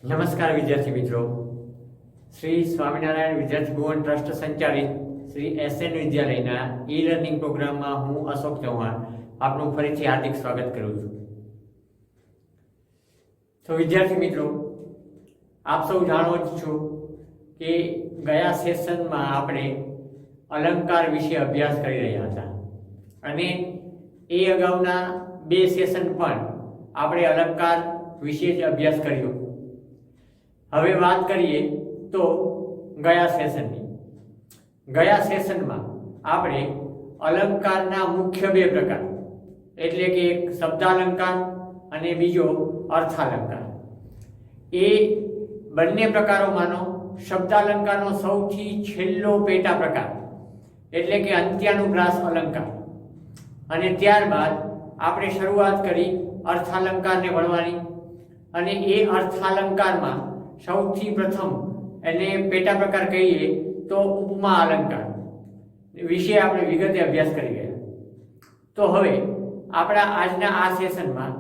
નમસ્કાર વિદ્યાર્થી મિત્રો, શ્રી સ્વામિનારાયણ વિદ્યાર્થી ભુવન ટ્રસ્ટ સંચાલિત શ્રી એસએન વિદ્યાલયના ઈ લર્નિંગ પ્રોગ્રામમાં હું અશોક ચૌહાણ આપનું ફરીથી હાર્દિક સ્વાગત કરું છું. તો વિદ્યાર્થી મિત્રો, આપ સૌ જાણો જ છો કે ગયા સેશનમાં આપણે અલંકાર વિશે અભ્યાસ કરી રહ્યા હતા અને એ અગાઉના બે સેશન પણ આપણે અલંકાર વિશે જ અભ્યાસ કર્યો. હવે વાત કરીએ તો ગયા સેશનમાં આપણે અલંકારના મુખ્ય બે પ્રકાર એટલે કે એક શબ્દાલંકાર અને બીજો અર્થાલંકાર. એ બંને પ્રકારોમાંનો શબ્દાલંકારનો સૌથી છેલ્લો પેટા પ્રકાર એટલે કે અંત્યાનુપ્રાસ અલંકાર અને ત્યારબાદ આપણે શરૂઆત કરી અર્થાલંકારને ભણવાની અને એ અર્થાલંકારમાં સૌથી પ્રથમ એને પેટા પ્રકાર કહીએ તો ઉપમા અલંકાર વિશે આપણે વિગતે અભ્યાસ કરી ગયા. તો હવે આપણા આજના આ સેશનમાં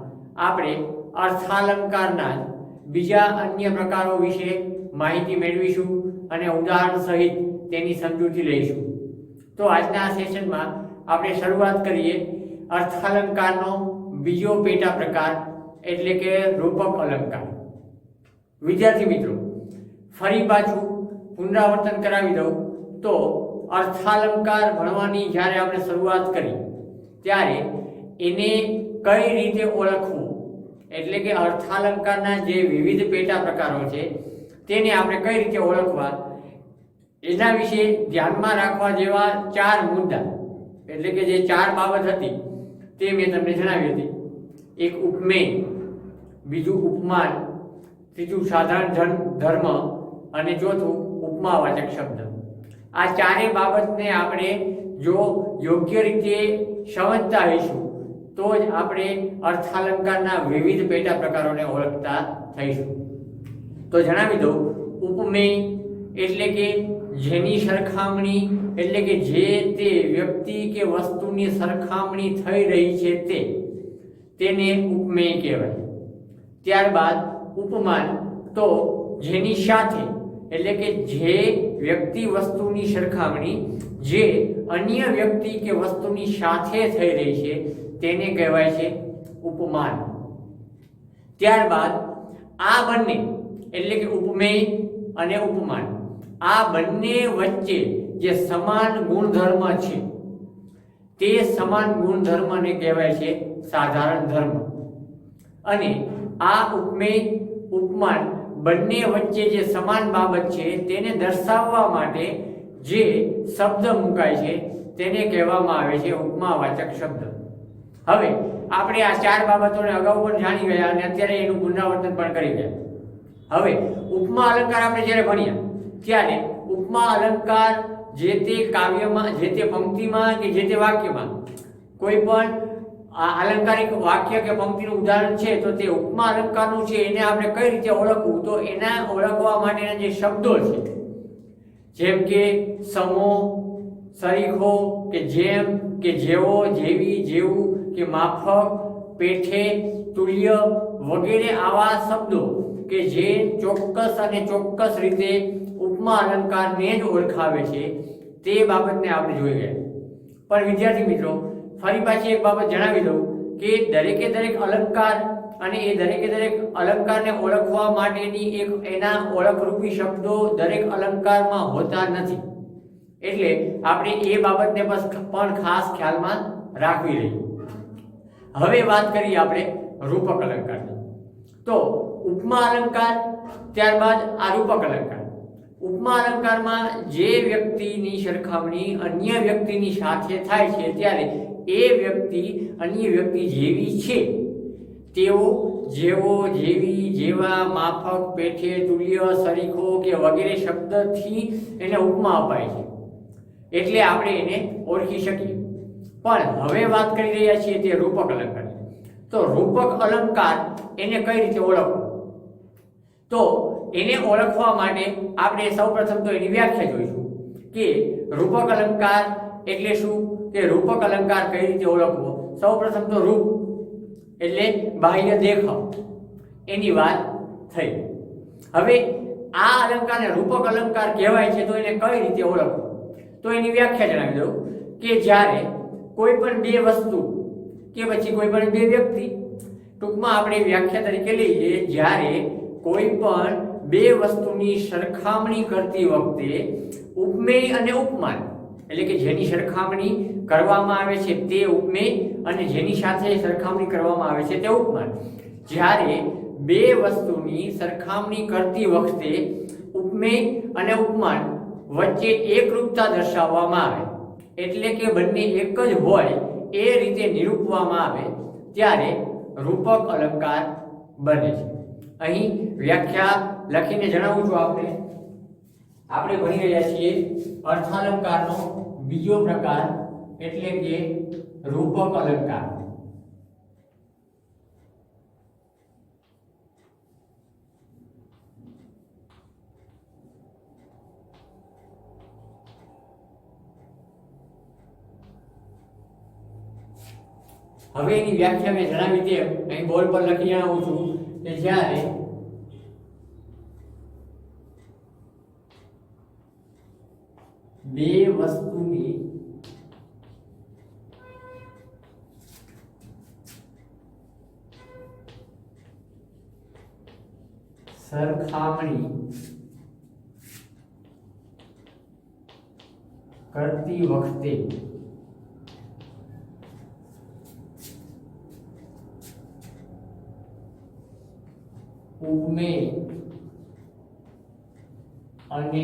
આપણે અર્થાલંકારના બીજા અન્ય પ્રકારો વિશે માહિતી મેળવીશું અને ઉદાહરણ સહિત તેની સમજૂતી લઈશું. તો આજના આ સેશનમાં આપણે શરૂઆત કરીએ અર્થાલંકારનો બીજો પેટા પ્રકાર એટલે કે રૂપક અલંકાર. વિદ્યાર્થી મિત્રો, ફરી પાછું પુનરાવર્તન કરાવી દઉં તો અર્થાલંકાર ભણવાની જ્યારે આપણે શરૂઆત કરી ત્યારે એને કઈ રીતે ઓળખવું એટલે કે અર્થાલંકારના જે વિવિધ પેટા પ્રકારો છે તેને આપણે કઈ રીતે ઓળખવા એના વિશે ધ્યાનમાં રાખવા જેવા ચાર મુદ્દા એટલે કે જે ચાર બાબત હતી તે મેં તમને જણાવી હતી. એક ઉપમેય, બીજું ઉપમાન, ત્રીજું સાધારણ ધર્મ અને ચોથું ઉપમાવાચક શબ્દ. આ ચારેય બાબતને આપણે જો યોગ્ય રીતે સમજતા હોઈશું તો જ આપણે અર્થાલંકારના વિવિધ પેટા પ્રકારોને ઓળખતા થઈશું. તો જણાવી દઉં, ઉપમેય એટલે કે જેની સરખામણી એટલે કે જે તે વ્યક્તિ કે વસ્તુની સરખામણી થઈ રહી છે તેને ઉપમેય કહેવાય. ત્યારબાદ ઉપમાન, તો જેની સાથે એટલે કે જે વ્યક્તિ વસ્તુની સરખામણી જે અન્ય વ્યક્તિ કે વસ્તુની સાથે થઈ રહી છે તેને કહેવાય છે ઉપમાન. ત્યારબાદ આ બંને એટલે કે ઉપમેય અને ઉપમાન, આ બંને વચ્ચે જે સમાન ગુણધર્મ છે તે સમાન ગુણધર્મને કહેવાય છે સાધારણ ધર્મ. અને આ ઉપમેય ઉપમાન બંને વચ્ચે જે સમાન બાબત છે તેને દર્શાવવા માટે જે શબ્દ મુકાય છે તેને કહેવામાં આવે છે ઉપમાવાચક શબ્દ. હવે આપણે આ ચાર બાબતોને અગાઉ પણ જાણી ગયા અને અત્યારે એનું પુનરાવર્તન પણ કરી ગયા. હવે ઉપમા અલંકાર આપણે જ્યારે ભણ્યા ત્યારે ઉપમા અલંકાર જે તે કાવ્યમાં, જે તે પંક્તિમાં કે જે તે વાક્યમાં કોઈ પણ આ અલંકારિક વાક્ય કે પંક્તિનું ઉદાહરણ છે તો તે ઉપમા અલંકારનું છે એને આપણે કઈ રીતે ઓળખવું, તો એના ઓળખવા માટેના જે શબ્દો છે જેમ કે સમો, સરીખો કે જેમ કે જેવો, જેવી, જેવું કે માફક, પેઠે, તુલ્ય વગેરે આવા શબ્દો કે જે ચોક્કસ અને ચોક્કસ રીતે ઉપમા અલંકારને જ ઓળખાવે છે તે બાબતને આપણે જોઈ ગયા. પણ વિદ્યાર્થી મિત્રો, ફરી પાછી એક બાબત જણાવી દઉં કે દરેકે દરેક અલંકાર અને એ દરેકે દરેક અલંકારને ઓળખવા માટેની એક એના ઓળખરૂપી શબ્દો દરેક અલંકારમાં હોતા નથી. એટલે આપણે એ બાબતને પણ ખાસ ખ્યાલમાં રાખવી રહી. હવે વાત કરીએ આપણે રૂપક અલંકારની. તો ઉપમા અલંકાર, ત્યારબાદ આ રૂપક અલંકાર. ઉપમા અલંકારમાં જે વ્યક્તિની સરખામણી અન્ય વ્યક્તિની સાથે થાય છે ત્યારે એ વ્યક્તિ અન્ય વ્યક્તિ જેવી છે તેવો, જેવો, જેવી, જેવા, માફક, પેઠે, તુલ્ય, સરીખો કે વગેરે શબ્દથી એને ઉપમા અપાય છે એટલે આપણે એને ઓળખી શકીએ. પણ હવે વાત કરી રહ્યા છીએ તે રૂપક અલંકાર. તો રૂપક અલંકાર એને કઈ રીતે ઓળખવું, તો એને ઓળખવા માટે આપણે સૌપ્રથમ તો એની વ્યાખ્યા જોઈશું કે રૂપક અલંકાર એટલે શું, કે રૂપક અલંકાર કઈ રીતે ઓળખવો. સૌપ્રથમ તો રૂપ એટલે બાહ્ય દેખાવ એની વાત થઈ. હવે આ અલંકારને રૂપક અલંકાર કહેવાય છે, તો એને કઈ રીતે ઓળખવું? તો એની વ્યાખ્યા જણાવી દઉં કે જ્યારે કોઈ પણ બે વસ્તુ કે પછી કોઈ પણ બે વ્યક્તિ, ટૂંકમાં આપણે વ્યાખ્યા તરીકે લઈએ, જ્યારે કોઈ પણ બે વસ્તુની સરખામણી કરતી વખતે ઉપમેય અને ઉપમાન, એટલે કે જેની સરખામણી કરવામાં આવે છે તે ઉપમેય અને જેની સાથે સરખામણી કરવામાં આવે છે તે ઉપમાન, જ્યારે બે વસ્તુની સરખામણી કરતી વખતે ઉપમેય અને ઉપમાન વચ્ચે એકરૂપતા દર્શાવવામાં આવે, એટલે કે બંને એક જ હોય એ રીતે નિરૂપવામાં આવે, ત્યારે રૂપક અલંકાર બને છે. અહીં વ્યાખ્યા લખીને જણાવું છું. આપણે ભણી રહ્યા છીએ અર્થાલંકારનો બીજો પ્રકાર એટલે કે રૂપક અલંકાર. હવે એની વ્યાખ્યા મેં જણાવી તેમ અહીં બોર્ડ પર લખી જણાવું છું કે જ્યારે બે વસ્તુની સરખામણી કરતી વખતે ઉપમેય અને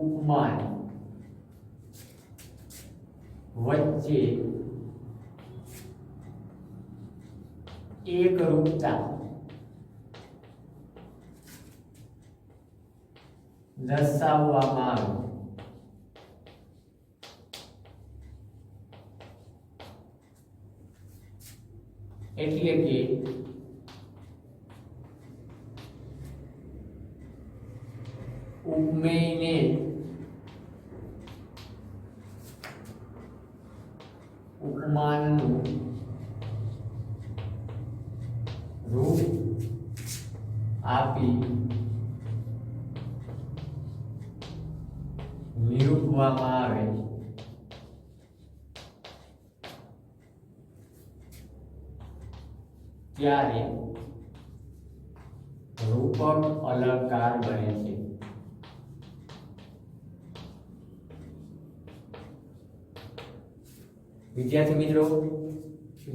ઉપમાન વચ્ચે એકરૂપતા દર્શાવવામાં આવે, એટલે કે ઉપમેયને ઉપમાનનું રૂપ આપી નિરૂપવામાં આવે છે. ત્યારે રૂપક અલંકાર બને છે. વિદ્યાર્થી મિત્રો,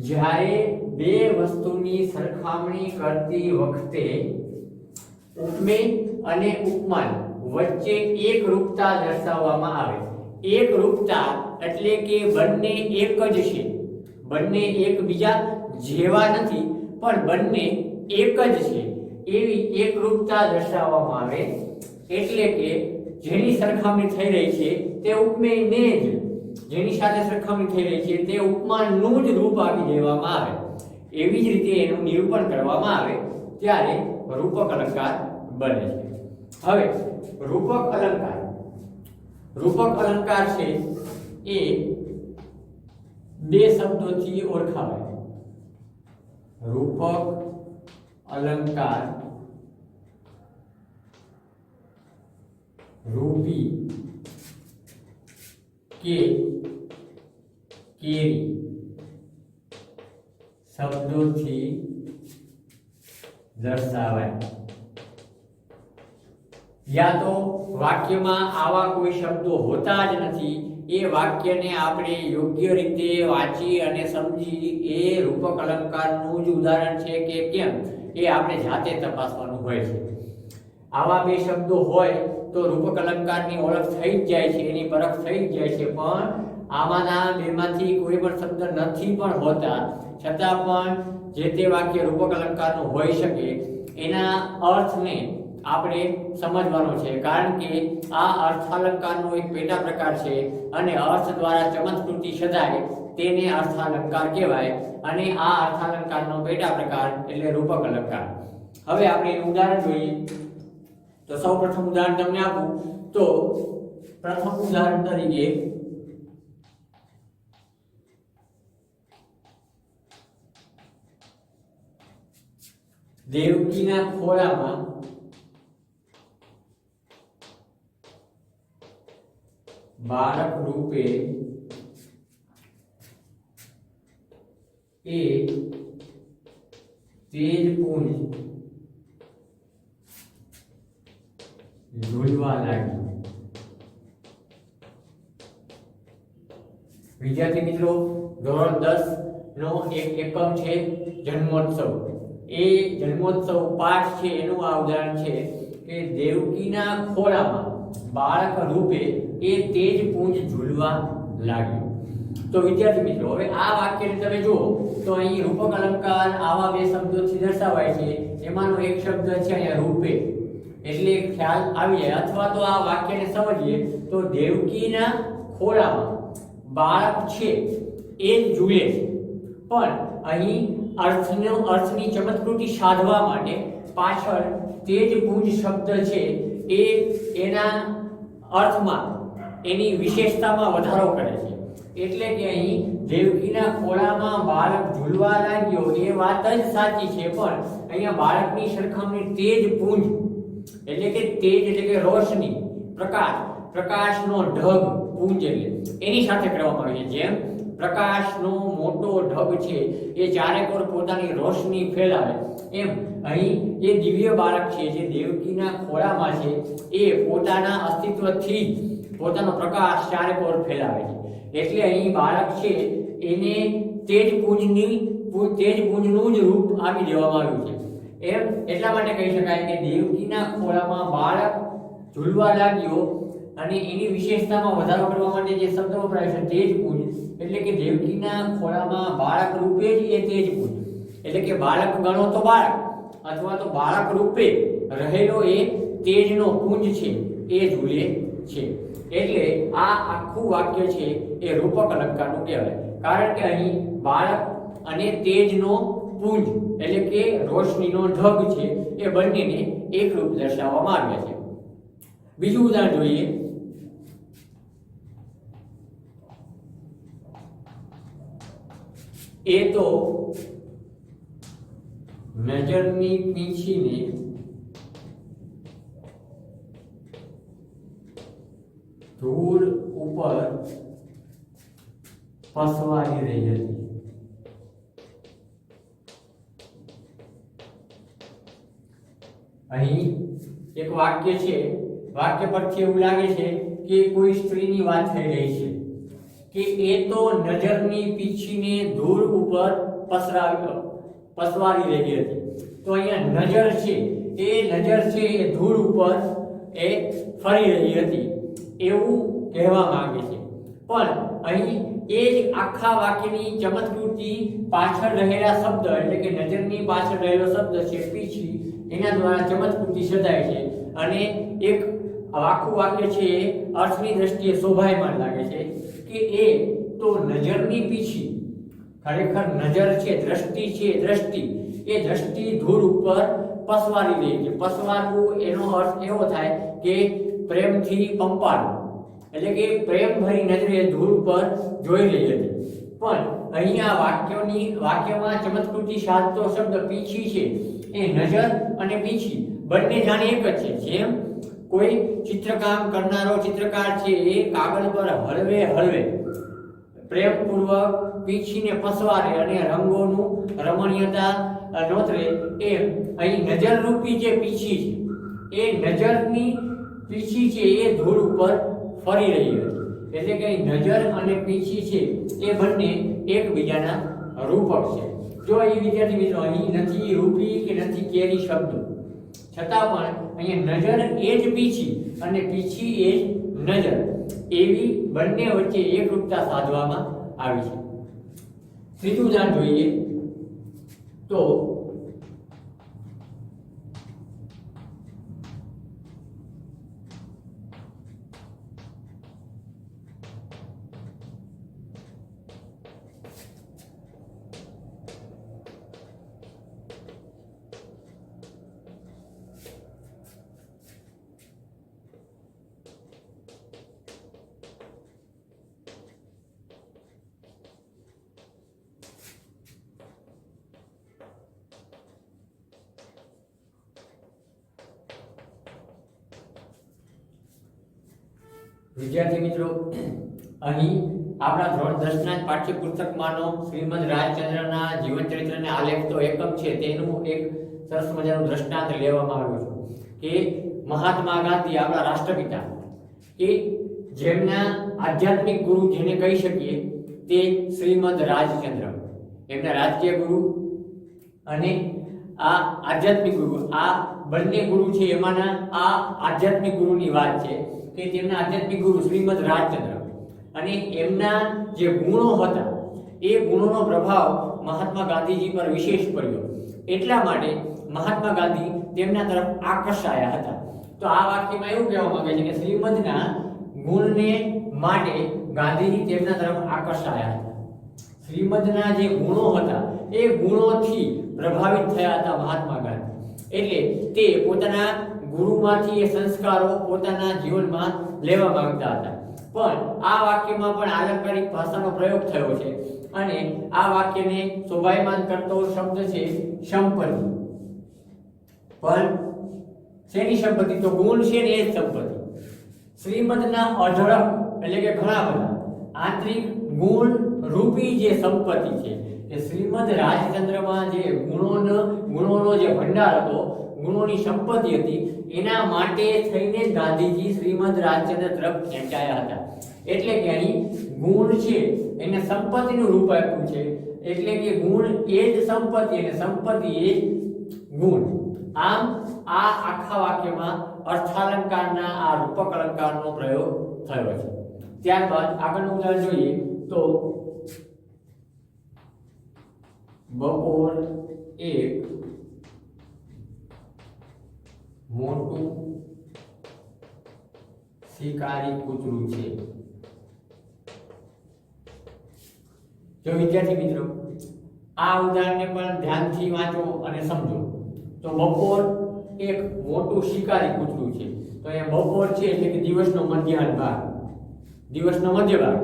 જ્યારે બે વસ્તુની સરખામણી કરતી વખતે ઉપમેય અને ઉપમાન વચ્ચે એકરૂપતા દર્શાવવામાં આવે. એકરૂપતા એટલે કે બંને એક જ છે, બંને એકબીજા જેવા નથી પણ બંને એક જ છે એવી એકરૂપતા દર્શાવવામાં આવે, એટલે કે જેની સરખામણી થઈ રહી છે તે ઉપમેયને જ, જેની સાથે સરખામણી થઈ રહી છે તે ઉપમાનનું જ રૂપ આપી દેવામાં આવે. એવી જ રીતે એનું નિરૂપણ કરવામાં આવે ત્યારે રૂપક અલંકાર બને છે. હવે રૂપક અલંકાર છે એ બે શબ્દોથી ઓળખાય. રૂપક અલંકાર રૂપી કે કેરી શબ્દોથી દર્શાવાય. યા તો વાક્યમાં આવા કોઈ શબ્દો હોતા જ નથી, એ વાક્યને આપણે યોગ્ય રીતે વાંચી અને સમજી એ રૂપક અલંકારનું જ ઉદાહરણ છે કે કેમ એ આપણે જાતે તપાસવાનું હોય છે. આવા બે શબ્દો હોય તો રૂપક અલંકારની ઓળખ થઈ જ જાય છે, એની પરખ થઈ જ જાય છે. પણ આમાંના બેમાંથી કોઈ પણ શબ્દ નથી પણ હોતા છતાં પણ જે તે વાક્ય રૂપક અલંકારનું હોઈ શકે, એના અર્થને આપણે સમજવાનો છે. કારણ કે આ અર્થાલંકારનો એક પેટા પ્રકાર છે અને અર્થ દ્વારા ચમત્કૃતિ સદાય તેને અર્થાલંકાર કહેવાય, અને આ અર્થાલંકારનો પેટા પ્રકાર એટલે રૂપક અલંકાર. હવે આપણે એનું ઉદાહરણ જોઈએ. તો સૌપ્રથમ ઉદાહરણ તમને આપું તો પ્રથમ ઉદાહરણ તરીકે દેવકીના ખોળામાં બાળક રૂપે એક તેજ પુંજ ઝૂલવા લાગ્યું. વિદ્યાર્થી મિત્રો, ધોરણ 10 નો એક એકમ છે જન્મોત્સવ. એ જન્મોત્સવ પાઠ છે એનું આ ઉદાહરણ છે કે દેવકીના ખોળામાં બાળક રૂપે એ તેજ પુંજ ઝૂલવા લાગ્યું. તો વિદ્યાર્થી મિત્રો, હવે આ વાક્યને તમે જુઓ તો અહીં રૂપક અલંકાર આવા બે શબ્દોથી દર્શાવાય છે. એમાંનો એક શબ્દ છે અહીંયા રૂપે, એટલે ખ્યાલ આવી જાય. અથવા તો આ વાક્યને સમજીએ તો દેવકીના ખોળામાં બાળક છે એ ઝૂલે છે, પણ અહીં અર્થની ચમત્કૃતિ સાધવા માટે પાછળ તેજ પુંજ શબ્દ છે એ એના અર્થમાં એની વિશેષતામાં વધારો કરે છે. એટલે કે અહીં દેવકીના ખોળામાં બાળક ઝૂલવા લાગ્યો એ વાત જ સાચી છે, પણ અહીંયા બાળકની સરખામણી તેજ પુંજ એટલે કે તેજ એટલે કે રોશની, પ્રકાશનો ઢગ, પુંજ એટલે એની સાથે કરવામાં આવે છે. જેમ પ્રકાશનો મોટો ઢગ છે એ ચારેકોર પોતાની રોશની ફેલાવે, એમ અહીં એ દિવ્ય બાળક છે જે દેવકીના ખોળામાં છે એ પોતાના અસ્તિત્વથી પોતાનો પ્રકાશ ચારેકોર ફેલાવે છે. એટલે અહીં બાળક છે એને તેજ પુંજનું જ રૂપ આપી દેવામાં આવ્યું છે. એમ એટલા માટે કહી શકાય કે દેવકીના ખોળામાં બાળક ઝૂલવા લાગ્યો, અને એની વિશેષતામાં વધારો કરવા માટે જે શબ્દ વપરાય છે તેજ પુંજ, એટલે કે દેવકીના ખોળામાં બાળક રૂપે જ એ તેજ પુંજ, એટલે કે બાળક ગણો તો બાળક અથવા તો બાળક રૂપે રહેલો એ તેજનો પુંજ છે એ ઝૂલે છે. એટલે આ આખું વાક્ય છે એ રૂપક અલંકારનું કહેવાય, કારણ કે અહીં બાળક અને તેજનો પુંજ એટલે કે રોશનીનો ઢગ છે એ બંનેને એક રૂપ દર્શાવવામાં આવ્યા છે. બીજું ઉદાહરણ જોઈએ. એ તો નજરની પીંછીને ધૂળ ઉપર પસવારી રહી હતી. અહીં એક વાક્ય છે, વાક્ય પરથી એવું લાગે છે કે કોઈ સ્ત્રીની વાત થઈ રહી છે કે એ તો નજરની પીંછીને ધૂળ ઉપર પસવારી રહી હતી. તો અહીંયા નજર છે એ ધૂળ ઉપર એ ફરી રહી હતી એવું કહેવા માંગે છે. પણ અહીં એ જ આખા વાક્યની ચમત્કૃતિ પાછળ રહેલા શબ્દ એટલે કે નજરની પાછળ રહેલો શબ્દ છે પીછી, એના દ્વારા ચમત્કૃતિ સદાય છે, અને એક આખું વાક્ય છે અર્થની દ્રષ્ટિએ શોભાયમાન લાગે છે કે એ તો નજરની પીછી, ખરેખર નજર છે, દ્રષ્ટિ છે, એ દ્રષ્ટિ ધૂળ ઉપર પસવારી રહી છે. પસવારવું એનો અર્થ એવો થાય કે પ્રેમથી પંપાળવું, એટલે કે પ્રેમ ભરી નજરે ધૂળ ઉપર જોઈ રહી હતી. પણ અહીંયા વાક્યમાં ચમત્કૃતિ સાધતો શબ્દ પીછી છે એ નજર અને પીછી બંને જાણે એક જ છે. જેમ કોઈ ચિત્રકામ કરનારો ચિત્રકાર છે એ કાગળ પર હળવે પ્રેમપૂર્વક પીંછીને પસવારે અને રંગોનું રમણીયતા નોતરે, એમ અહીં નજરરૂપી જે પીંછી છે એ નજરની પીંછી છે એ ધૂળ ઉપર ફરી રહી હતી. એટલે કે નજર અને પીંછી છે એ બંને એકબીજાના રૂપક છે. જો એ વિદ્યાર્થી મિત્રો અહીં નથી રૂપી કે નથી કેરી શબ્દો, છતાં પણ અહીંયા નજર એ જ પીંછી અને પીંછી એ જ નજર, એવી બંને વચ્ચે એકરૂપતા સાધવામાં આવી છે. ત્રીજું ઉદાહરણ જોઈએ તો વિદ્યાર્થી મિત્રો, અહીં આપણા ધોરણ 10 ના પાઠ્યપુસ્તકમાંનો શ્રીમદ રાજચંદ્રના જીવન ચરિત્રને આલેખતો એકમ છે તેનું એક સરસ મજાનું દ્રષ્ટાંત લેવામાં આવ્યું છે કે મહાત્મા ગાંધી આપણા રાષ્ટ્રપિતા કે જેમના આધ્યાત્મિક ગુરુ જેને કહી શકીએ તે શ્રીમદ રાજચંદ્ર, એમના રાજકીય ગુરુ અને આ આધ્યાત્મિક ગુરુ, આ બંને ગુરુ છે એમાંના આ આધ્યાત્મિક ગુરુની વાત છે કે તેમના આધ્યાત્મિક ગુરુ શ્રીમદ રાજચંદ્ર અને એમના જે ગુણો હતા એ ગુણોનો પ્રભાવ મહાત્મા ગાંધીજી પર વિશેષ પડ્યો, એટલા માટે મહાત્મા ગાંધી તેમના તરફ આકર્ષાયા હતા. તો આ વાક્યમાં એવું કહેવા માંગે છે કે શ્રીમદના ગુણને માટે ગાંધીજી તેમના તરફ આકર્ષાયા હતા. શ્રીમદના જે ગુણો હતા એ ગુણોથી પ્રભાવિત થયા હતા મહાત્મા ગાંધી, એટલે તે પોતાના ગુરુમાંથી એ સંસ્કારો પોતાના જીવનમાં લેવા માંગતા હતા. પણ આ વાક્યમાં પણ આલંકારિક ભાષાનો પ્રયોગ થયો છે અને આ વાક્યને શોભાયમાન કરતો શબ્દ છે સંપત્તિ. પણ શેની સંપત્તિ? તો ગુણ છે ને એ જ સંપત્તિ. શ્રીમદના અઢળક એટલે કે ઘણા બધા આંતરિક ગુણ રૂપી જે સંપત્તિ છે એ શ્રીમદ રાજચંદ્રમાં જે ગુણોનો જે ભંડાર હતો, ગુણોની સંપત્તિ હતી, એના માટે થઈને ગાંધીજી શ્રીમદ રાજચંદ્ર તરફ ખેંચાયા હતા. એટલે કે અહીં ગુણ છે એને સંપત્તિનું રૂપ આપ્યું છે, એટલે કે ગુણ એ જ સંપત્તિ અને સંપત્તિ એ જ ગુણ. આમ આ આખા વાક્યમાં અર્થાલંકારના આ રૂપક અલંકારનો પ્રયોગ થયો છે. ત્યારબાદ આગળનું ઉદાહરણ જોઈએ તો બપોર એક મોટું શિકારી કૂતરું છે. જો વિદ્યાર્થી મિત્રો આ ઉદાહરણને પણ ધ્યાનથી વાંચો અને સમજો. તો બપોર એક મોટું શિકારી કૂતરું છે. તો અહીંયા બપોર છે એટલે કે દિવસનો મધ્યાહન ભાગ, દિવસનો મધ્ય ભાગ.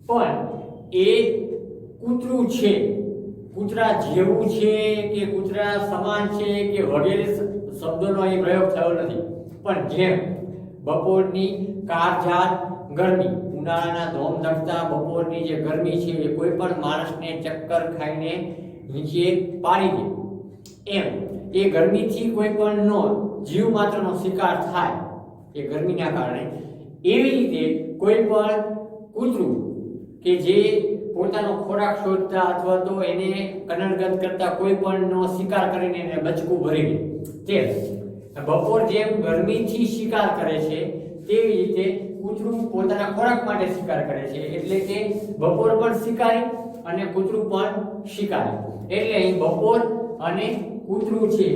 પણ એ કૂતરું છે, કૂતરા જેવું છે કે કૂતરા સમાન છે કે વગેરે શબ્દોનો અહીં પ્રયોગ થયો નથી. પણ જેમ બપોરની કાળઝાળ ગરમી, ઉનાળાના ધોમધખતા બપોરની જે ગરમી છે એ કોઈ પણ માણસને ચક્કર ખાઈને નીચે પાડી દે, એમ એ ગરમીથી કોઈ પણનો જીવ માત્રનો શિકાર થાય એ ગરમીના કારણે, એવી રીતે કોઈ પણ કૂતરું કે જે પોતાનો ખોરાક શોધતા અથવા તો એને કનડગત કરતા કોઈ પણનો શિકાર કરીને એને બચકું ભરી દે, તે બપોર જેમ ગરમીથી શિકાર કરે છે તેવી રીતે કૂતરું પોતાના ખોરાક માટે શિકાર કરે છે. એટલે કે બપોર પણ શિકારી અને કૂતરું પણ શિકારી. એટલે અહીં બપોર અને કૂતરું છે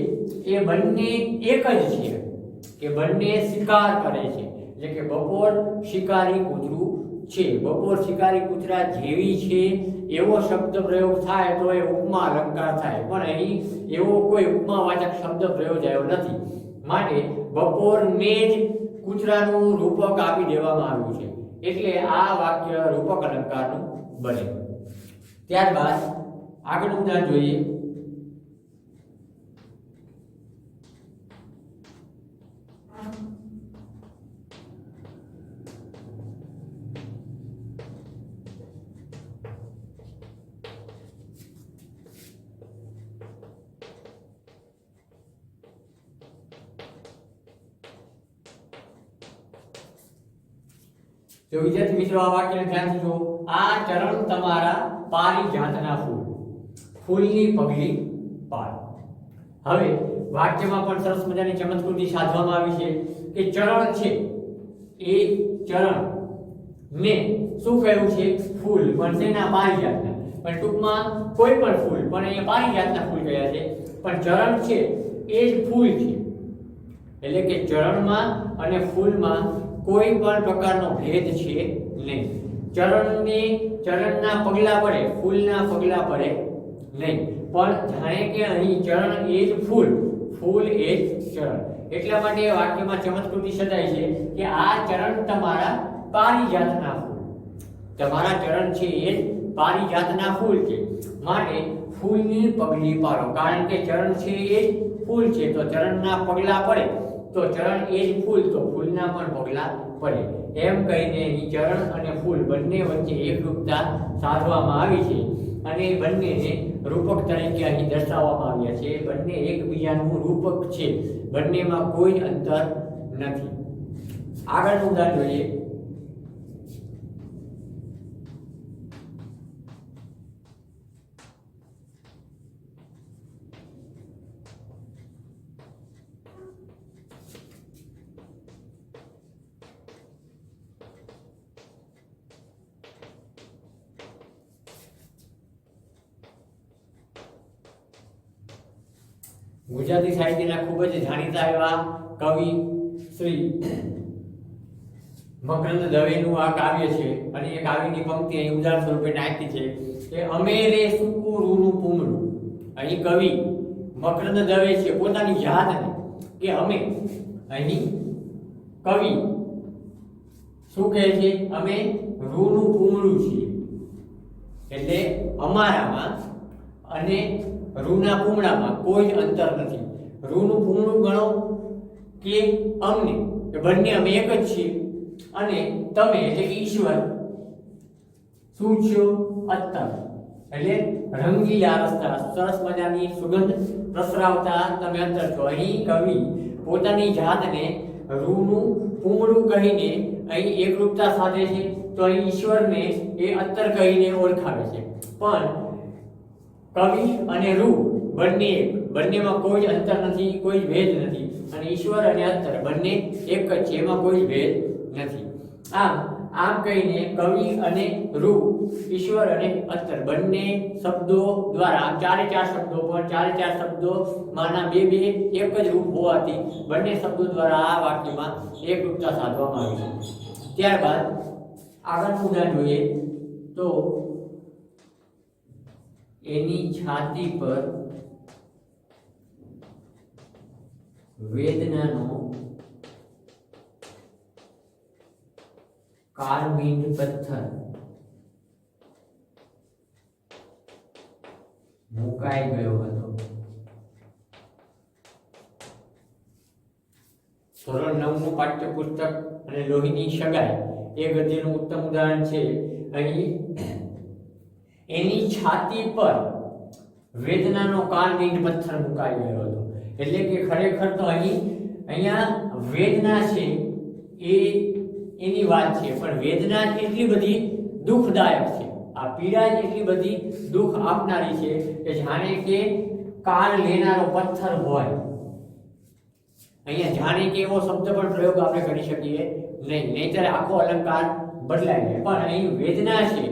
એ બંને એક જ છે કે બંને શિકાર કરે છે. એટલે કે બપોર શિકારી કૂતરું છે. બપોર શિકારી કૂતરા જેવી છે એવો શબ્દ પ્રયોગ થાય તો એ ઉપમા અલંકાર થાય, પણ અહીં એવો કોઈ ઉપમાવાચક શબ્દ પ્રયોજાયો નથી. માટે બપોરને જ કૂતરાનું રૂપક આપી દેવામાં આવ્યું છે, એટલે આ વાક્ય રૂપક અલંકારનું બને. ત્યારબાદ આગળનું ઉદાહરણ જોઈએ. તો વિદ્યાર્થી મિત્રો આ વાક્યને ધ્યાનથી જુઓ. આ ચરણ તમારા પારિજાતના ફૂલ, ફૂલની પગલી પાર. હવે વાક્યમાં પણ સરસ મજાની ચમત્કૃતિ સાધવામાં આવી છે કે ચરણ છે એ ચરણ ને શું કહ્યું છે? ફૂલ. પણ તેના પારિજાતના, પણ ટૂંકમાં કોઈ પણ ફૂલ, પણ અહીંયા પારિજાતના ફૂલ કયા છે. પણ ચરણ છે એ જ ફૂલ છે, એટલે કે ચરણમાં અને ફૂલમાં કોઈ પણ પ્રકારનો ભેદ છે નહીં. ચરણના પગલા પડે, ફૂલના પગલા પડે નહીં. પણ જાણે કે અહીં ચરણ એ જ ફૂલ, ફૂલ એ જ ચરણ. એટલા માટે વાક્યમાં ચમત્કૃતિ સદાય છે કે આ ચરણ તમારા પારિજાતના ફૂલ. તમારા ચરણ છે એ પારિજાતના ફૂલ છે, માટે ફૂલની પગલી પાડો. કારણ કે ચરણ છે એ ફૂલ છે, તો ચરણના પગલા પડે તો ચરણ એ જ ફૂલ, તો ફૂલના પણ પગલા પડે. એમ કહીને અહીં ચરણ અને ફૂલ બંને વચ્ચે એકરૂપતા સાધવામાં આવી છે અને બંનેને રૂપક તરીકે અહીં દર્શાવવામાં આવ્યા છે. બંને એકબીજાનું રૂપક છે, બંનેમાં કોઈ અંતર નથી. આગળનું ઉદાહરણ જોઈએ. ગુજરાતી સાહિત્યના ખૂબ જ જાણીતા એવા કવિ શ્રી મકરંદ દવેનું આ કાવ્ય છે અને એ કાવ્યની પંક્તિ અહીં ઉદાહરણ સ્વરૂપે નાખી છે કે અમે રે સુકુરુનું પૂમડું. અહીં કવિ મકરંદ દવે છે પોતાની જાતને કે અમે, અહીં કવિ શું કહે છે? અમે રૂનું પૂમડું છીએ. એટલે અમારામાં અને રૂના પૂમડામાં કોઈ અંતર નથી. રૂનું પૂમડું ગણો કે અમને, કે બંને અમે એક જ છીએ, અને તમે એટલે કે ઈશ્વર શું છો? અત્તર, એટલે રંગીલા રસ્તા, સરસ મજાની સુગંધ પ્રસરાવતા તમે અંતર છો. અહીં કવિ પોતાની જાતને રૂનું પૂમડું કહીને અહીં એકરૂપતા સાધે છે, તો અહીં ઈશ્વરને એ અત્તર કહીને ઓળખાવે છે. પણ કવિ અને રૂ બંને એક, બંનેમાં કોઈ અંતર નથી, કોઈ ભેદ નથી, અને ઈશ્વર અને અત્તર બંને એક જ છે, એમાં કોઈ ભેદ નથી. આમ કહીને કવિ અને રૂ, ઈશ્વર અને અત્તર બંને શબ્દો દ્વારા ચારે ચાર શબ્દો પર, ચારે ચાર શબ્દોમાંના બે બે એક જ રૂપ હોવાથી બંને શબ્દો દ્વારા આ વાક્યમાં એકરૂપતા સાધવામાં આવી છે. ત્યારબાદ આગળનું ઉદાહરણ જોઈએ તો એની છાતી પર વેદનાનો કાર્બિડ પથ્થર મુકાઈ ગયો હતો. ધોરણ 9 નું પાઠ્યપુસ્તક અને લોહીની સગાઈ એ ગદ્યનું ઉત્તમ ઉદાહરણ છે. અહીં એની છાતી પર વેદનાનો કાર્બિડ પથ્થર મુકાઈ ગયો હતો. એટલે કે ખરેખર તો અહીંયા વેદના છે એ એની વાત છે, પણ વેદના એટલી બધી દુઃખદાયક છે, આ પીડા એટલી બધી દુઃખ આપનારી છે કે જાણે કે કાળ લેનારો પથ્થર હોય. અહીંયા જાણે કે એવો શબ્દ પણ પ્રયોગ આપણે કરી શકીએ નહીં, નહીંતર આખો અલંકાર બદલાઈ જાય. પણ અહીં વેદના છે,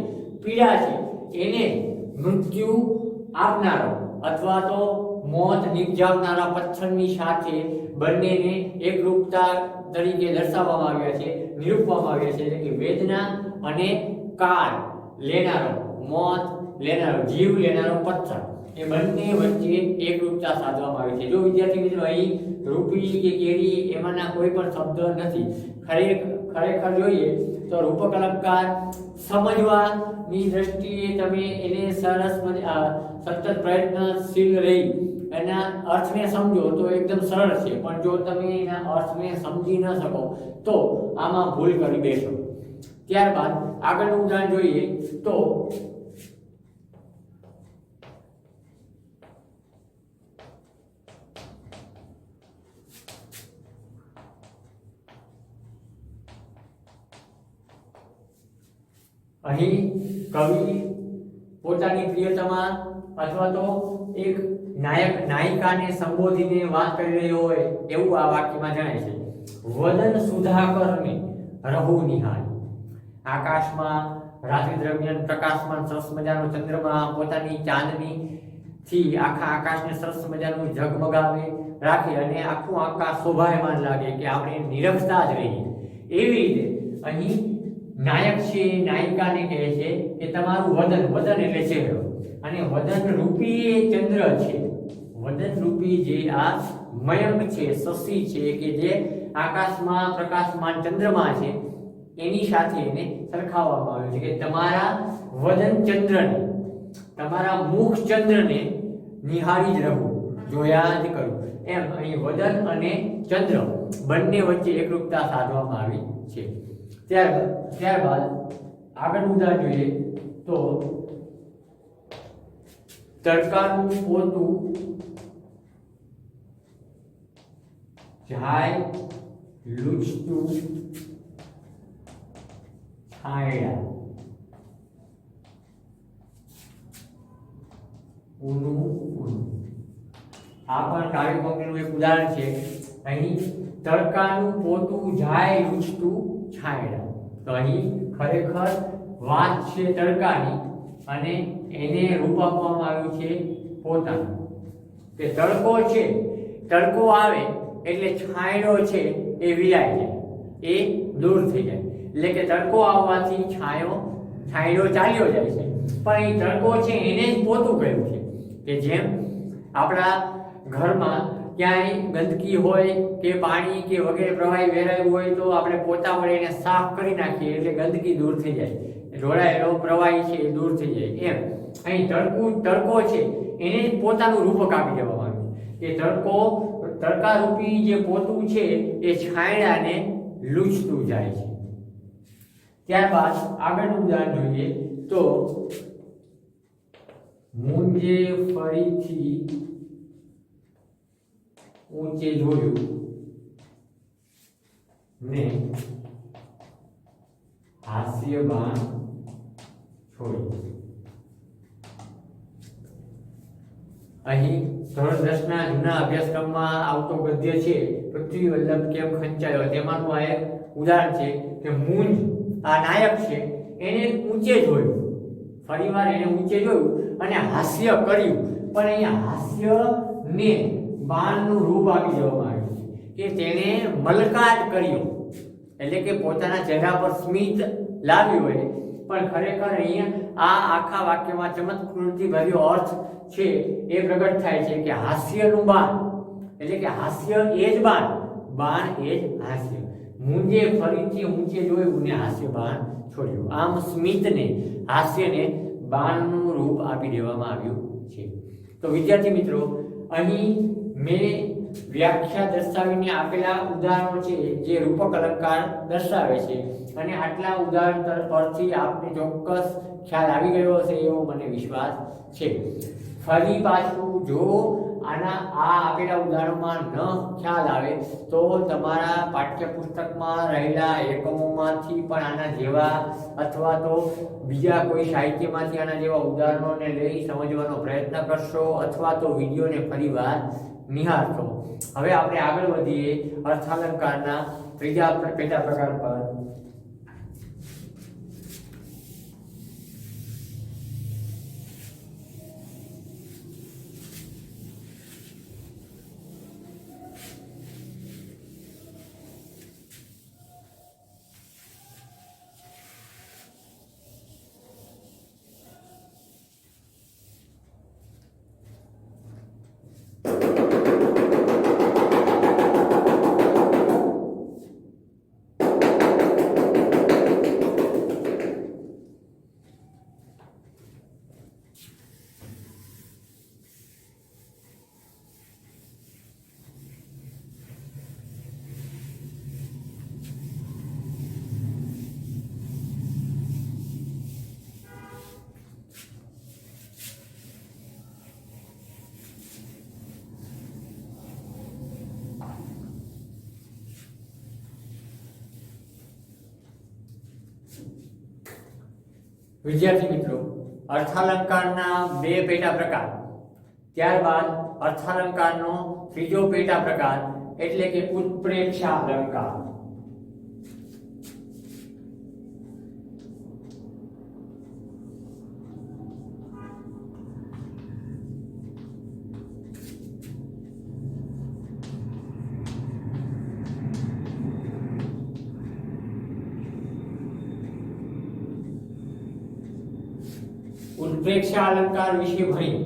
પીડા છે, એને મૃત્યુ આપનારો અથવા તો મોત નિપજાવનારા પથ્થરની સાથે બંનેને એકરૂપતા તરીકે દર્શાવવામાં આવ્યા છે, નિરૂપવામાં આવ્યા છે. એટલે કે વેદના અને કાળ લેનારો, મોત લેનારો, જીવ લેનારો પથ્થર, એ બંને વચ્ચે એકરૂપતા સાધવામાં આવી છે. જો વિદ્યાર્થી મિત્રો અહીં રૂપી કે કેરી એમાંના કોઈ પણ શબ્દ નથી. ખરેખર જોઈએ તો રૂપક અલંકાર સમજવાની દ્રષ્ટિએ તમે એને સરસ સતત પ્રયત્નશીલ રહી એના અર્થને સમજો તો એકદમ સરળ છે, પણ જો તમે એના અર્થને સમજી ન શકો તો આમાં ભૂલ કરી બેસો. ત્યારબાદ આગળનું ઉદાહરણ જોઈએ તો અહીં કવિ પોતાની પ્રિયતમા અથવા તો એક નાયિકાને સંબોધીને વાત કરી રહ્યો હોય એવું આ વાક્યમાં જણાય છે. વદન સુધાકરને રહુ નિહાળી. આકાશમાં રાત્રિ દરમિયાન પ્રકાશમાન સરસ મજાનો ચંદ્રમા પોતાની ચાંદની થી આખા આકાશને સરસ મજાનું ઝગમગાવે રાખે અને આખું આકાશ શોભાયમાન લાગે કે આપણે નિરખતા જ રહીએ. એવી રીતે અહીં નાયક છે નાયિકાને કહે છે કે તમારું વદન, વદન એટલે ચહેરો, અને વદન રૂપી એ ચંદ્ર છે. વદન રૂપી જે આ મયંક છે, શશી છે, કે જે આકાશમાં પ્રકાશમાન ચંદ્રમા છે એની સાથે એને સરખાવવામાં આવ્યું છે કે તમારા વદન ચંદ્રને, તમારા મુખ ચંદ્રને નિહાળી જ રહું, જોયા જ કરું. એમ અહીં વદન અને ચંદ્ર બંને વચ્ચે એકરૂપતા સાધવામાં આવી છે. ત્યારબાદ આગળ ઉદાહરણ જોઈએ તો તડકાનું પોતું જાય લૂછતું છાંયડા ઊનું ઊનું. આ પણ કાવ્ય પંક્તિનું એક ઉદાહરણ છે. અહીં તડકાનું પોતું જાય લૂછતું છાંયડા. તો અહીં ખરેખર વાત છે તડકાની અને એને રૂપ આપવામાં આવ્યું છે પોતાનું. કે તડકો છે, તડકો આવે એટલે છાંયડો છે એ વિલાઈ જાય, એ દૂર થઈ જાય. એટલે કે તડકો આવવાથી છાંયડો ચાલ્યો જાય છે. પણ એ તડકો છે એને જ પોતું કહ્યું છે. કે જેમ આપણા ઘરમાં ક્યાંય ગંદકી હોય કે પાણી કે વગેરે પ્રવાહી વેરાયું હોય તો આપણે પોતા વડે એને સાફ કરી નાખીએ એટલે ગંદકી દૂર થઈ જાય, ઢોળાયેલો પ્રવાહી છે એ દૂર થઈ જાય. એમ અહીં તડકો છે એને જ પોતાનું રૂપક આપી દેવામાં આવ્યું કે તડકા રૂપી જે પોતું છે એ છાંયડાને લૂછતું જાય છે. ત્યારબાદ આગળનું ઉદાહરણ જોઈએ તો મુંજે ફરીથી ઊંચે જોયું ને હાસ્ય બાણ છોડ્યું. અહીં ધોરણ 10 ના જૂના અભ્યાસક્રમમાં આવતો ગદ્ય છે પૃથ્વી વલ્લભ કેમ ખંચાયો, તેમાંનું આ એક ઉદાહરણ છે કે મુંજ આ નાયક છે એને ઊંચે જોયું, ફરીવાર એને ઊંચે જોયું અને હાસ્ય કર્યું. પણ અહીંયા હાસ્ય ને બાણનું રૂપ આપી દેવામાં આવ્યું છે કે તેને મલકાટ કર્યો, એટલે કે પોતાના ચહેરા પર સ્મિત લાવ્યું હોય. પણ ખરેખર અહીંયા આ આખા વાક્યમાં ચમત્કૃતિ ભર્યો અર્થ છે એ પ્રગટ થાય છે કે હાસ્યનું બાણ, એટલે કે હાસ્ય એ જ બાણ એ જ હાસ્ય. મુંજે ફરીથી ઊંચે જોયું ને હાસ્ય બાણ છોડ્યું. આમ સ્મિતને હાસ્યને બાણનું રૂપ આપી દેવામાં આવ્યું છે. તો વિદ્યાર્થી મિત્રો, અહીં મેં વ્યાખ્યા દર્શાવીને આપેલા ઉદાહરણો છે જે રૂપક અલંકાર દર્શાવે છે અને આટલા ઉદાહરણ પરથી આપને ચોક્કસ ખ્યાલ આવી ગયો હશે એવો મને વિશ્વાસ છે. ફરી પાછું જો આ આપેલા ઉદાહરણોમાં ન ખ્યાલ આવે તો તમારા પાઠ્યપુસ્તકમાં રહેલા એકમોમાંથી પણ આના જેવા અથવા તો બીજા કોઈ સાહિત્યમાંથી આના જેવા ઉદાહરણોને લઈ સમજવાનો પ્રયત્ન કરશો અથવા તો વિડીયોને ફરીવાર નિહાળશો. હવે આપણે આગળ વધીએ અર્થાલંકારના ત્રીજા પેટા પ્રકાર પર. વિદ્યાર્થી મિત્રો, અર્થાલંકારના બે પેટા પ્રકાર, ત્યારબાદ અર્થાલંકારનો ત્રીજો પેટા પ્રકાર એટલે કે ઉત્પ્રેક્ષા અલંકાર. ઉત્પ્રેક્ષા અલંકાર વિશે ભણી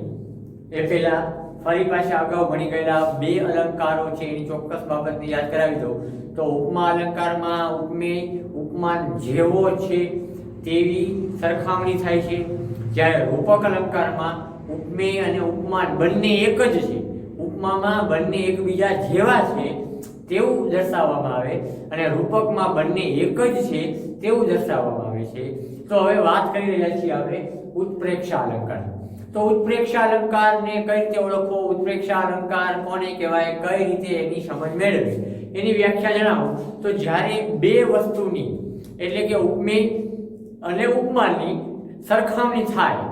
એ પહેલા ફરી પાછા અગાઉ ભણી ગયેલા બે અલંકારો છે એની ચોક્કસ બાબતને યાદ કરાવી દઉં તો ઉપમા અલંકારમાં ઉપમેય ઉપમાન જેવો છે તેવી સરખામણી થાય છે, જ્યારે રૂપક અલંકારમાં ઉપમેય અને ઉપમાન બંને એક જ છે. ઉપમામાં બંને એકબીજા જેવા છે તેવું દર્શાવવામાં આવે અને રૂપકમાં બંને એક જ છે તેવું દર્શાવવામાં આવે છે. તો હવે વાત કરી રહ્યા છીએ આપણે ઉત્પ્રેક્ષા અલંકાર. તો ઉત્પ્રેક્ષા અલંકારને કઈ રીતે ઓળખવો, ઉત્પ્રેક્ષા અલંકાર કોને કહેવાય, કઈ રીતે એની સમજ મેળવવી, એની વ્યાખ્યા જણાવો. તો જ્યારે બે વસ્તુની એટલે કે ઉપમેય અને ઉપમાનની સરખામણી થાય,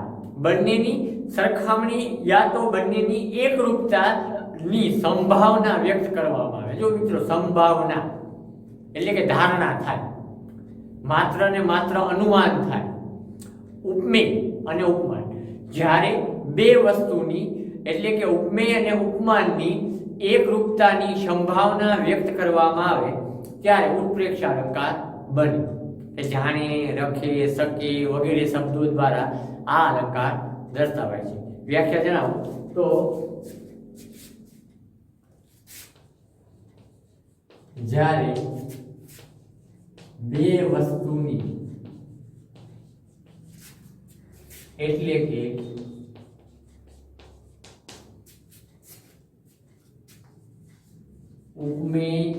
બંનેની સરખામણી યા તો બંનેની એકરૂપતાની સંભાવના વ્યક્ત કરવામાં આવે. જો મિત્રો, સંભાવના એટલે કે ધારણા થાય, માત્ર ને માત્ર અનુમાન થાય. ઉપમેય અને ઉપમાન, જ્યારે બે વસ્તુની એટલે કે ઉપમેય અને ઉપમાનની એકરૂપતાની સંભાવના વ્યક્ત કરવામાં આવે ત્યારે ઉત્પ્રેક્ષા અલંકાર બને. જાણે, રખે, શકે વગેરે શબ્દો દ્વારા આ અલંકાર દર્શાવાય છે. વ્યાખ્યા જણાવો. તો જ્યારે બે વસ્તુની એટલે કે ઉપમેય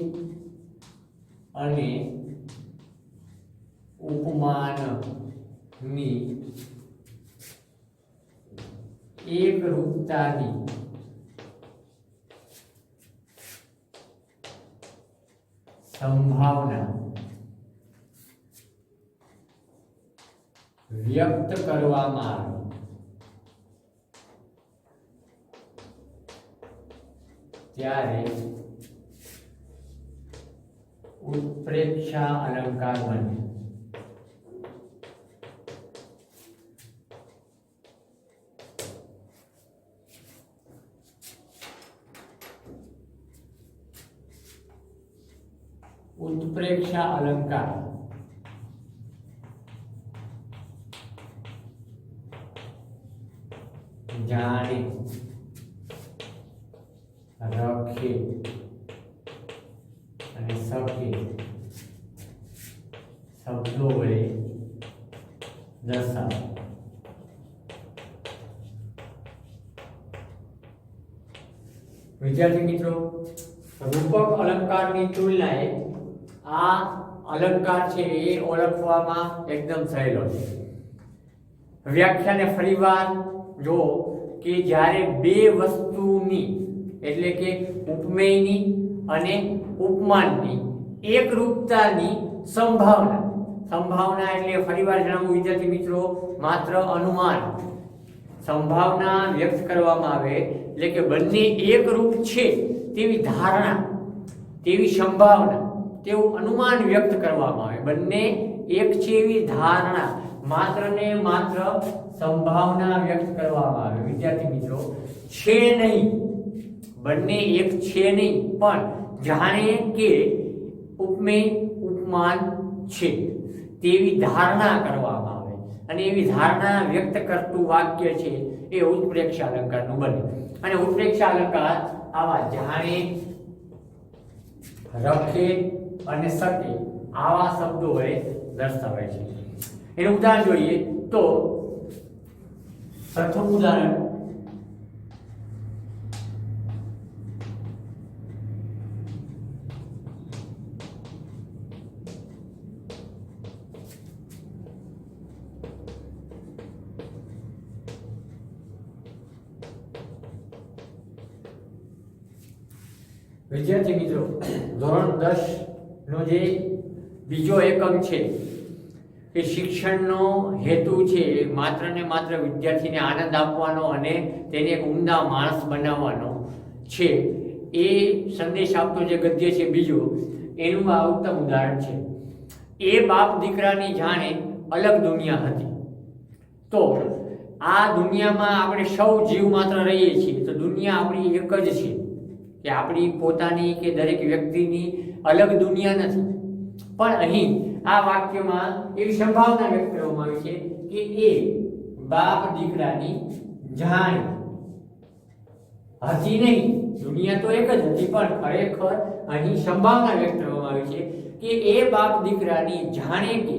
અને ઉપમાનની એકરૂપતાની સંભાવના વ્યક્ત કરવામાં આવે ત્યારે ઉત્પ્રેક્ષા અલંકાર બને. ઉત્પ્રેક્ષા અલંકાર જાણે, રખે અને શકે શબ્દો વડે દર્શાવે. વિદ્યાર્થી મિત્રો, રૂપક અલંકારની તુલનાએ આ અલંકાર છે એ ઓળખવામાં એકદમ સહેલો છે. વ્યાખ્યાને ફરીવાર જો કે જ્યારે બે વસ્તુની એટલે કે ઉપમેયની અને ઉપમાનની એકરૂપતાની સંભાવના એટલે ફરીવાર જણાવું વિદ્યાર્થી મિત્રો, માત્ર અનુમાન, સંભાવના વ્યક્ત કરવામાં આવે એટલે કે બંને એકરૂપ છે તેવી ધારણા, તેવી સંભાવના, તેવું અનુમાન વ્યક્ત કરવામાં આવે. બંને એક છે એવી ધારણા, માત્ર ને માત્ર સંભાવના વ્યક્ત કરવામાં આવે. વિદ્યાર્થી મિત્રો, છે નહીં, બંને એક છે નહીં, પણ જાણે કે ઉપમેય ઉપમાન છે તેવી ધારણા કરવામાં આવે અને એવી ધારણા વ્યક્ત કરતું વાક્ય છે એ ઉત્પ્રેક્ષા અલંકારનું બને. અને ઉત્પ્રેક્ષા અલંકાર આવા જાણે, રખે અને શકે આવા શબ્દો વડે દર્શાવાય છે. એનું ઉદાહરણ જોઈએ તો પ્રથમ ઉદાહરણ વિદ્યાર્થી મિત્રો, ધોરણ 10 નો જે બીજો એકમ છે કે શિક્ષણનો હેતુ છે માત્ર ને માત્ર વિદ્યાર્થીને આનંદ આપવાનો અને તેને એક ઉમદા માણસ બનાવવાનો છે. એ સંદેશ આપતો જે ગદ્ય છે બીજો, એનું આ ઉત્તમ ઉદાહરણ છે. એ બાપ દીકરાની જાણે અલગ દુનિયા હતી. તો આ દુનિયામાં આપણે સૌ જીવ માત્ર રહીએ છીએ, તો દુનિયા આપણી એક જ છે કે આપણી પોતાની કે દરેક વ્યક્તિની અલગ દુનિયા નથી. પણ અહીં આ વાક્યમાં એવી સંભાવના વ્યક્ત કરવામાં આવી છે કે એ બાપ દીકરાની જાણ હતી નહીં, દુનિયા તો એક જ હતી, પણ ખરેખર અહીં સંભાવના વ્યક્ત કરવામાં આવી છે કે એ બાપ દીકરાની જાણે કે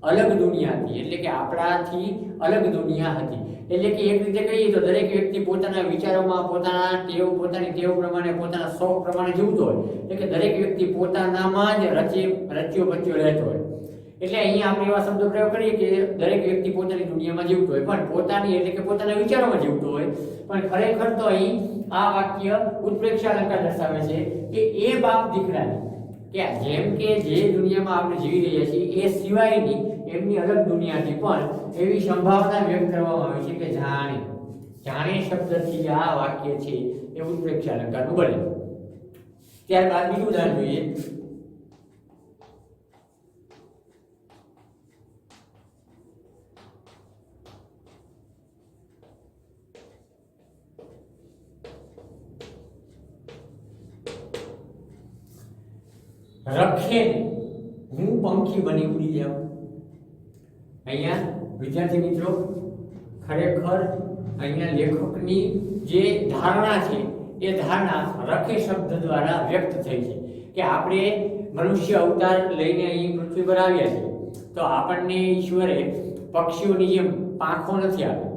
અલગ દુનિયા હતી, એટલે કે આપણાથી અલગ દુનિયા હતી. એટલે કે એક રીતે કહીએ તો દરેક વ્યક્તિ પોતાના વિચારોમાં પોતાની ટેવ પ્રમાણે, પોતાના શોખ પ્રમાણે જીવતો હોય. એટલે કે દરેક વ્યક્તિ પોતાનામાં જ રચ્યો બચ્યો રહેતો હોય. એટલે અહીંયા આપણે એવા શબ્દો પ્રયોગ કરીએ કે દરેક વ્યક્તિ પોતાની દુનિયામાં જીવતો હોય, પણ પોતાની એટલે કે પોતાના વિચારોમાં જીવતો હોય. પણ ખરેખર તો અહીં આ વાક્ય ઉત્પ્રેક્ષ અલંકાર દર્શાવે છે કે એ બાપ દીકરાની, કે જેમ કે જે દુનિયામાં આપણે જીવી રહ્યા છીએ એ સિવાયની એમની અલગ દુનિયાથી પણ એવી સંભાવના વ્યક્ત કરવામાં આવી છે કે જાણે શબ્દથી આ વાક્ય છે એ ઉત્પ્રેક્ષ અલંકારનું બને. ત્યારબાદ બીજું ઉદાહરણ જોઈએ. રખે હું પંખી બની ઉડી જાઉં. અહીંયા વિદ્યાર્થી મિત્રો ખરેખર અહીંયા લેખકની જે ધારણા છે એ ધારણા રખે શબ્દ દ્વારા વ્યક્ત થઈ છે કે આપણે મનુષ્ય અવતાર લઈને અહીં પૃથ્વી પર આવ્યા છીએ તો આપણને ઈશ્વરે પક્ષીઓની જેમ પાંખો નથી આપી,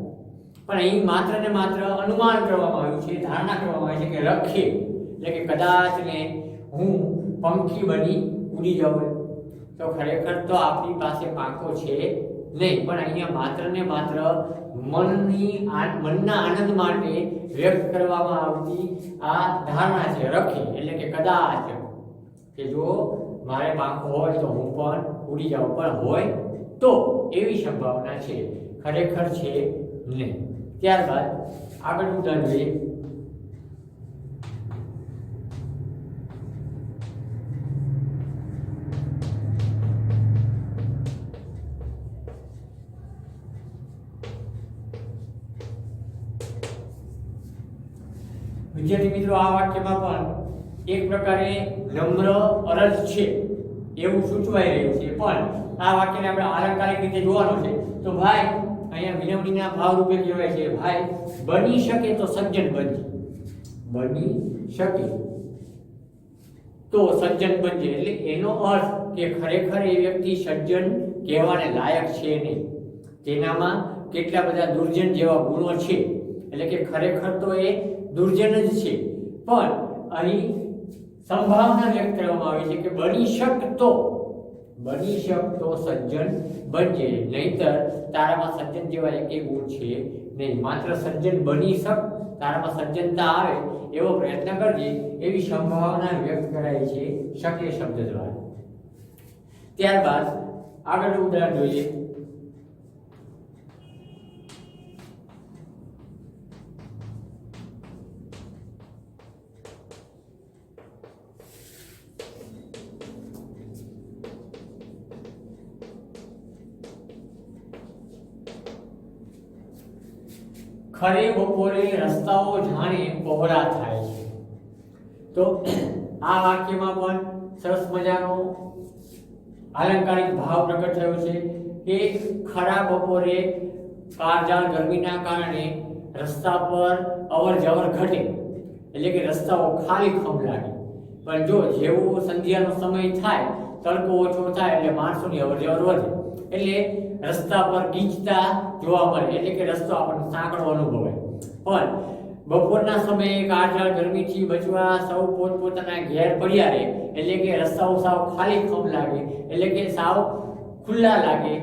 પણ અહીં માત્ર ને માત્ર અનુમાન કરવામાં આવ્યું છે, ધારણા કરવામાં આવી છે કે રખે એટલે કે કદાચ ને હું પંખી બની ઉડી જાઉં. તો ખરેખર તો આપણી પાસે પાંખો છે નહીં, પણ અહીંયા માત્ર ને માત્ર મનના આનંદ માટે વ્યક્ત કરવામાં આવતી આ ધારણા છે રખે એટલે કે કદાચ, કે જો મારે પાંખો હોય તો હું પણ ઉડી જાઉં, પણ હોય તો એવી સંભાવના છે, ખરેખર છે નહીં. ત્યારબાદ આગળ ઉદાહરણ જોઈએ. વિદ્યાર્થી મિત્રો આ વાક્યમાં પણ એક પ્રકારે નમ્ર અરજ છે એવું સૂચવાઈ રહ્યું છે, પણ આ વાક્યને આપણે અલંકારિક રીતે જોવાનું છે. તો ભાઈ અહીંયા વિનવણીના ભાવ રૂપે કહેવાય છે, ભાઈ બની શકે તો સજ્જન બનજે. બની શકે તો સજ્જન બનજે એટલે એનો અર્થ કે ખરેખર એ વ્યક્તિ સજ્જન કહેવાને લાયક છે નહીં, તેનામાં કેટલા બધા દુર્જન જેવા ગુણો છે, એટલે કે ખરેખર તો એ દુર્જન જ છે. પણ અહીં સંભાવના વ્યક્ત કરવામાં આવી છે કે બની શકતો સજ્જન બનજે, નહીતર તારામાં સજ્જન જેવા એકે ગુણ છે નહીં. માત્ર સજ્જન બની શક, તારામાં સજ્જનતા આવે એવો પ્રયત્ન કરજે, એવી સંભાવના વ્યક્ત કરાય છે શકે શબ્દ દ્વારા. ત્યારબાદ આગળ ઉદાહરણ જોઈએ. ખરે બપોરે રસ્તાઓ જાણે પહોળા થાય છે. તો આ વાક્યમાં પણ સરસ મજાનો અલંકારિક ભાવ પ્રગટ થયો છે કે ખરા બપોરે કાળઝાળ ગરમીના કારણે રસ્તા પર અવર જવર ઘટે, એટલે કે રસ્તાઓ ખાલી ખમ લાગે. પણ જો જેવો સંધ્યાનો સમય થાય, તડકો ઓછો થાય એટલે માણસોની અવર જવર વધે, એટલે રસ્તા પર ગીચતા જોવા મળે, એટલે કે રસ્તો આપણને સાંકડો અનુભવાય. પણ બપોરના સમયે કાળઝાળ ગરમીથી બચવા સૌ પોતપોતાના ઘેર પડ્યા રહે, એટલે કે રસ્તાઓ સાવ ખાલી ખમ લાગે, એટલે કે સાવ ખુલ્લા લાગે.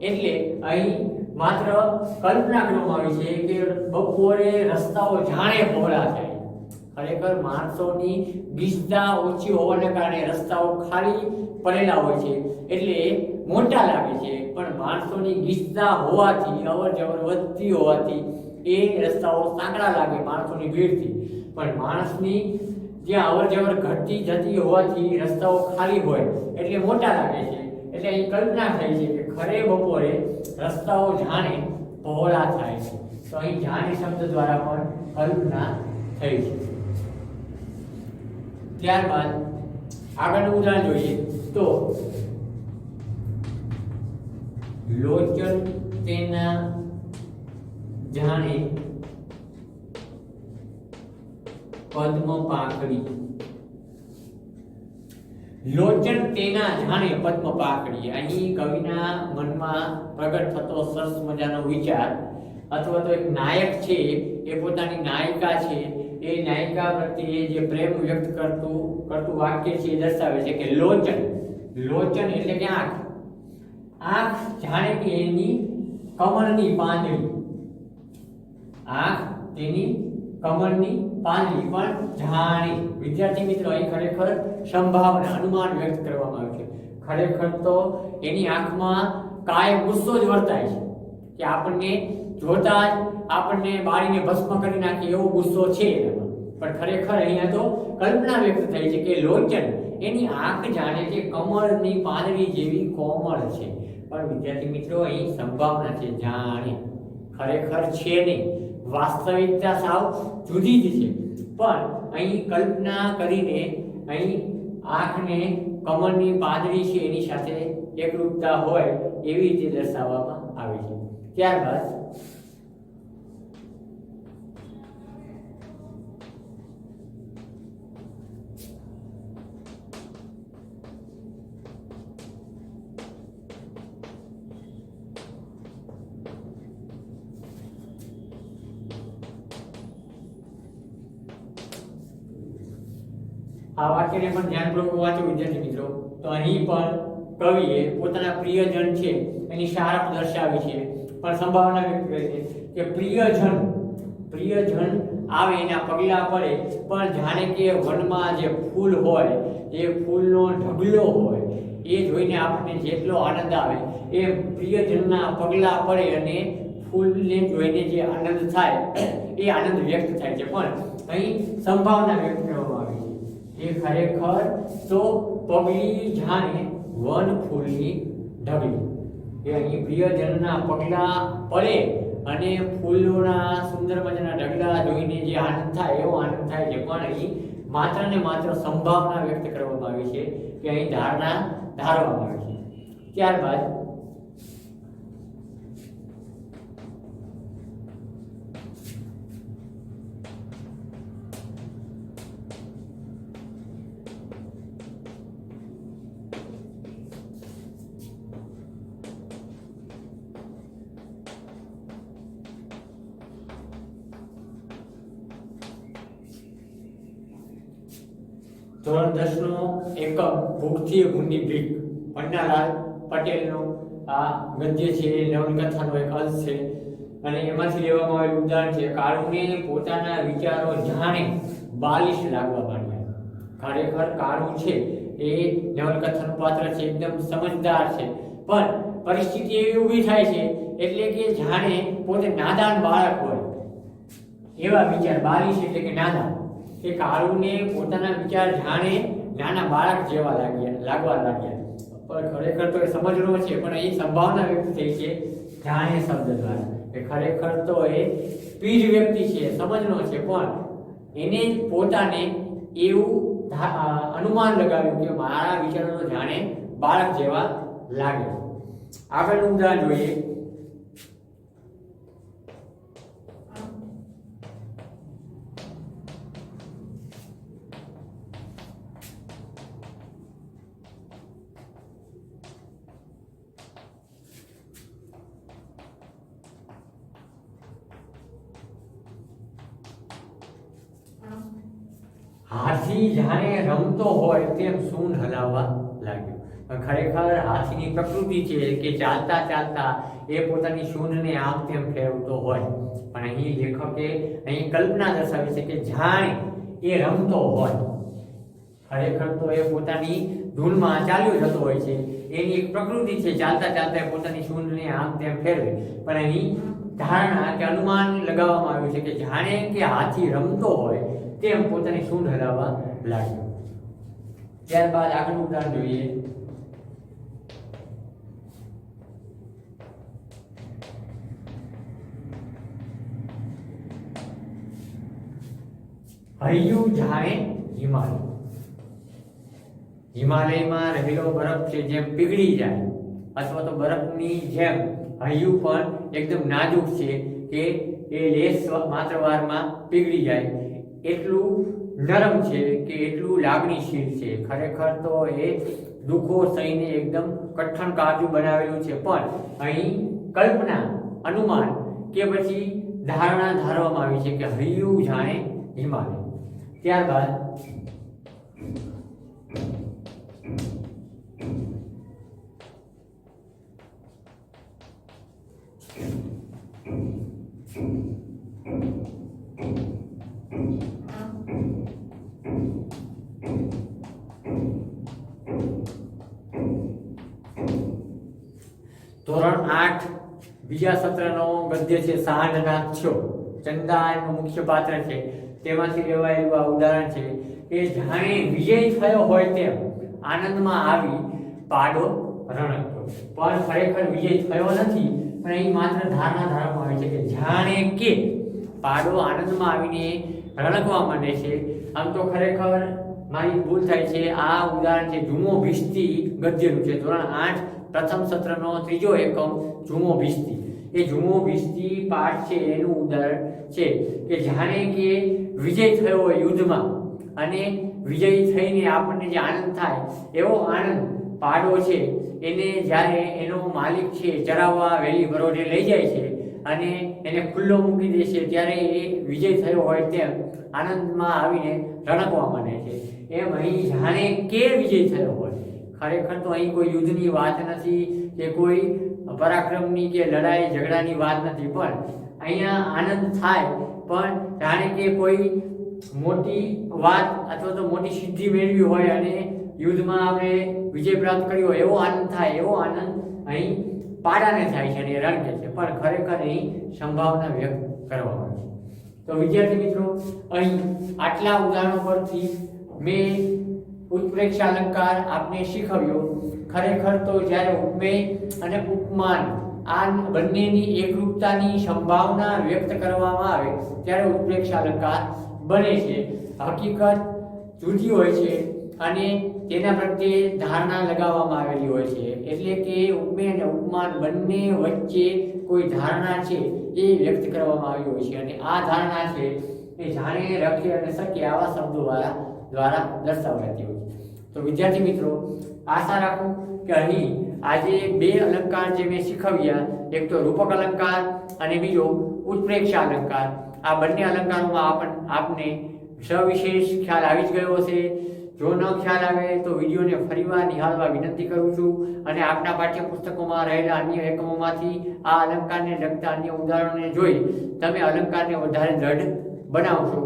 એટલે અહીં માત્ર કલ્પના કરવામાં આવી છે કે બપોરે રસ્તાઓ જાણે પહોળા થાય. ખરેખર માણસોની ગીચતા ઓછી હોવાને કારણે રસ્તાઓ ખાલી પડેલા હોય છે, એટલે મોટા લાગે છે. પણ માણસોની ગીચતા હોવાથી, અવર જવર વધતી હોવાથી એ રસ્તાઓ સાંકડા લાગે માણસોની ભીડથી. પણ માણસની જ્યાં અવર જવર ઘટતી જતી હોવાથી રસ્તાઓ ખાલી હોય એટલે મોટા લાગે છે. એટલે અહીં કલ્પના થઈ છે કે ખરે બપોરે રસ્તાઓ જાણે પહોળા થાય છે. તો અહીં જાણે શબ્દ દ્વારા પણ કલ્પના થઈ છે. ત્યારબાદ આગળનું ઉદાહરણ જોઈએ તો લોચન તેના જાણે પદ્મ પાંખડી. લોચન તેના જાણે પદ્મ પાકડી. અહીં કવિના મનમાં પ્રગટ થતો સરસ મજાનો વિચાર અથવા તો એક નાયક છે એ પોતાની નાયિકા છે એ નાયિકા પ્રત્યે જે પ્રેમ વ્યક્ત કરતું વાક્ય છે એ દર્શાવે છે કે લોચન. લોચન એટલે કે આંખ. આંખ જાણે કે એની કમળની પાંદડી. આંખ તેની કમળની પાંદડી પણ જાણે. વિદ્યાર્થી મિત્રો, અહીં ખરેખર સંભાવના, અનુમાન વ્યક્ત કરવામાં આવ્યું છે. ખરેખર તો એની આંખમાં કાયમ ગુસ્સો જ વર્તાય છે કે આપણને જોતા જ આપણને બાળીને ભસ્મ કરી નાખે એવો ગુસ્સો છે એનામાં. પણ ખરેખર અહીંયા તો કલ્પના વ્યક્ત થઈ છે કે લોચન એની આંખ જાણે કે કમળની પાંદડી જેવી કોમળ છે. પણ વિદ્યાર્થી મિત્રો, અહીં સંભાવના છે, જાણે. ખરેખર છે નહીં, વાસ્તવિકતા સાવ જુદી જ છે. પણ અહીં કલ્પના કરીને અહીં આંખને કમળની પાંદડી છે એની સાથે એકરૂપતા હોય એવી રીતે દર્શાવવામાં આવે છે. ત્યારબાદ આ વાક્યને પણ ધ્યાનપૂર્વક વાંચો વિદ્યાર્થી મિત્રો. તો અહીં પણ કવિએ પોતાના પ્રિયજન છે એની શારપ દર્શાવી છે, પણ સંભાવના વ્યક્ત કરી છે કે પ્રિયજન આવે એના પગલા પડે, પણ જાણે કે વનમાં જે ફૂલ હોય, જે ફૂલનો ઢગલો હોય, એ જોઈને આપણને જેટલો આનંદ આવે એ પ્રિયજનના પગલા પડે અને ફૂલને જોઈને જે આનંદ થાય એ આનંદ વ્યક્ત થાય છે. પણ અહીં સંભાવના વ્યક્ત કરવામાં આવી છે. એ ખરેખર તો પગલી જાણે વન ફૂલની ઢગલી. એ અહીં પ્રિયજનના પગલા પડે અને ફૂલોના સુંદર મજાના ઢગલા જોઈને જે આનંદ થાય એવો આનંદ થાય છે. પણ અહીં માત્ર ને માત્ર સંભાવના વ્યક્ત કરવામાં આવી છે કે અહીં ધારણા ધારવામાં આવી છે. ત્યારબાદ ધોરણ 10 નો એકમ ભૂખથી ભૂંડી ભીખ પન્નાલાલ પટેલનો આ ગદ્ય છે, નવલકથાનો એક અંશ છે અને એમાંથી લેવામાં આવેલું ઉદાહરણ છે. કાળુને પોતાના વિચારો જાણે બાલિશ લાગવા માંડ્યા. ખરેખર કાળુ છે એ નવલકથાનું પાત્ર છે, એકદમ સમજદાર છે, પણ પરિસ્થિતિ એવી ઊભી થાય છે એટલે કે જાણે પોતે નાદાન બાળક હોય એવા વિચાર. બાલિશ એટલે કે નાદાન. કે કાળુને પોતાના વિચાર જાણે નાના બાળક જેવા લાગવા લાગ્યા. પણ ખરેખર તો એ સમજનો છે, પણ અહીં સંભાવના વ્યક્ત થઈ છે જાણે શબ્દ દ્વારા. કે ખરેખર તો એ પીઢ વ્યક્તિ છે, સમજનો છે, પણ એને પોતાને એવું અનુમાન લગાવ્યું કે મારા વિચારો જાણે બાળક જેવા લાગે. આગળનું ઉદાહરણ જોઈએ. હાથી જાણે રમતો હોય તેમ સૂંઢ હલાવવા લાગ્યો. પણ ખરેખર હાથીની પ્રકૃતિ છે કે ચાલતા ચાલતા એ પોતાની સૂંઢને આમ તેમ ફેરવતો હોય. પણ અહીં લેખકે અહીં કલ્પના દર્શાવી છે કે જાણે એ રમતો હોય. ખરેખર તો એ પોતાની ધૂનમાં ચાલ્યો જતો હોય છે, એની એક પ્રકૃતિ છે, ચાલતા ચાલતા એ પોતાની સૂંઢને આમ તેમ ફેરવે. પણ અહીં ધારણા કે અનુમાન લગાવવામાં આવ્યું છે કે જાણે કે હાથી રમતો હોય તેમ પોતાની સૂંઢ હલાવવા લાગ્યો. ત્યારબાદ આગળનું ઉદાહરણ જોઈએ. હૈયું જાણે હિમાલય. હિમાલયમાં રહેલો બરફ છે જેમ પીગળી જાય અથવા તો બરફની જેમ હૈયું પણ એકદમ નાજુક છે કે એ લેસ માત્ર વારમાં પીગળી જાય એટલું નરમ છે કે એટલું લાગણીશીલ છે. ખરેખર તો એ દુઃખો સહીને એકદમ કઠણ કાજુ બનાવેલું છે, પણ અહીં કલ્પના, અનુમાન કે પછી ધારણા ધારવામાં આવી છે કે હૈયું જાણે હિમાલય. ત્યારબાદ ધોરણ 8 બીજા સત્રનો ગદ્ય છે સાંઢના છ. ચંદા એનું મુખ્ય પાત્ર છે. તેમાંથી લેવાયેલું આ ઉદાહરણ છે કે જાણે વિજય થયો હોય તેમ આનંદમાં આવી પાડો રણકતો. પણ ખરેખર વિજય થયો નથી, પણ અહીં માત્ર ધારણા ધારવામાં આવે છે કે જાણે કે પાડો આનંદમાં આવીને રણકવા માંડે છે. આમ તો ખરેખર મારી ભૂલ થાય છે. આ ઉદાહરણ છે ઝુમો ભીસ્તી ગદ્યનું છે. ધોરણ 8 પ્રથમ સત્રનો ત્રીજો એકમ ઝુમો ભીસ્તી. એ ઝુમો ભીસ્તી પાઠ છે એનું ઉદાહરણ છે કે જાણે કે વિજય થયો હોય યુદ્ધમાં, અને વિજય થઈને આપણને જે આનંદ થાય એવો આનંદ પાડો છે એને જ્યારે એનો માલિક છે ચરાવવા વેલી ભરોડે લઈ જાય છે અને એને ખુલ્લો મૂકી દે છે, ત્યારે એ વિજય થયો હોય તેમ આનંદમાં આવીને રણકવા માંડે છે. એમ અહીં જાણે કે વિજય થયો હોય. ખરેખર તો અહીં કોઈ યુદ્ધની વાત નથી કે કોઈ પરાક્રમની કે લડાઈ ઝઘડાની વાત નથી, પણ અહીંયા આનંદ થાય, પણ જાણે કે કોઈ મોટી વાત અથવા તો મોટી સિદ્ધિ મેળવી હોય અને યુદ્ધમાં આપણે વિજય પ્રાપ્ત કર્યો હોય એવો આનંદ થાય. એવો આનંદ અહીં પાડાને થાય છે અને એ રણકે છે, પણ ખરેખર અહીં સંભાવના વ્યક્ત કરવામાં આવે છે. તો વિદ્યાર્થી મિત્રો, અહીં આટલા ઉદાહરણો પરથી મેં ઉત્પ્રેક્ષ અલંકાર આપને શીખવ્યો. ખરેખર તો જ્યારે ઉપમેય અને ઉપમાન આ બંનેની એકરૂપતાની સંભાવના વ્યક્ત કરવામાં આવે ત્યારે ઉત્પ્રેક્ષ અલંકાર બને છે. હકીકત જુદી હોય છે અને તેના પ્રત્યે ધારણા લગાવવામાં આવેલી હોય છે. એટલે કે ઉપમેય અને ઉપમાન બંને વચ્ચે કોઈ ધારણા છે એ વ્યક્ત કરવામાં આવી હોય છે, અને આ ધારણા છે એ જાણે, રખે અને શકે આવા શબ્દો દ્વારા દર્શાવાતી હોય છે. તો વિદ્યાર્થી મિત્રો, આશા રાખું કે અહીં આજે બે અલંકાર જે મેં શીખવ્યા, એક તો રૂપક અલંકાર અને બીજો ઉત્પ્રેક્ષ અલંકાર, આ બંને અલંકારોમાં આપને સવિશેષ ખ્યાલ આવી જ ગયો હશે. જો ન ખ્યાલ આવે તો વિડીયોને ફરીવાર નિહાળવા વિનંતી કરું છું, અને આપના પાઠ્યપુસ્તકોમાં રહેલા અન્ય એકમોમાંથી આ અલંકારને લગતા અન્ય ઉદાહરણોને જોઈ તમે અલંકારને વધારે દ્રઢ બનાવશો.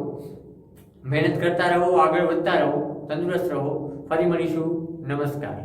મહેનત કરતા રહો, આગળ વધતા રહો, તંદુરસ્ત રહો. ફરી મળીશું. નમસ્કાર.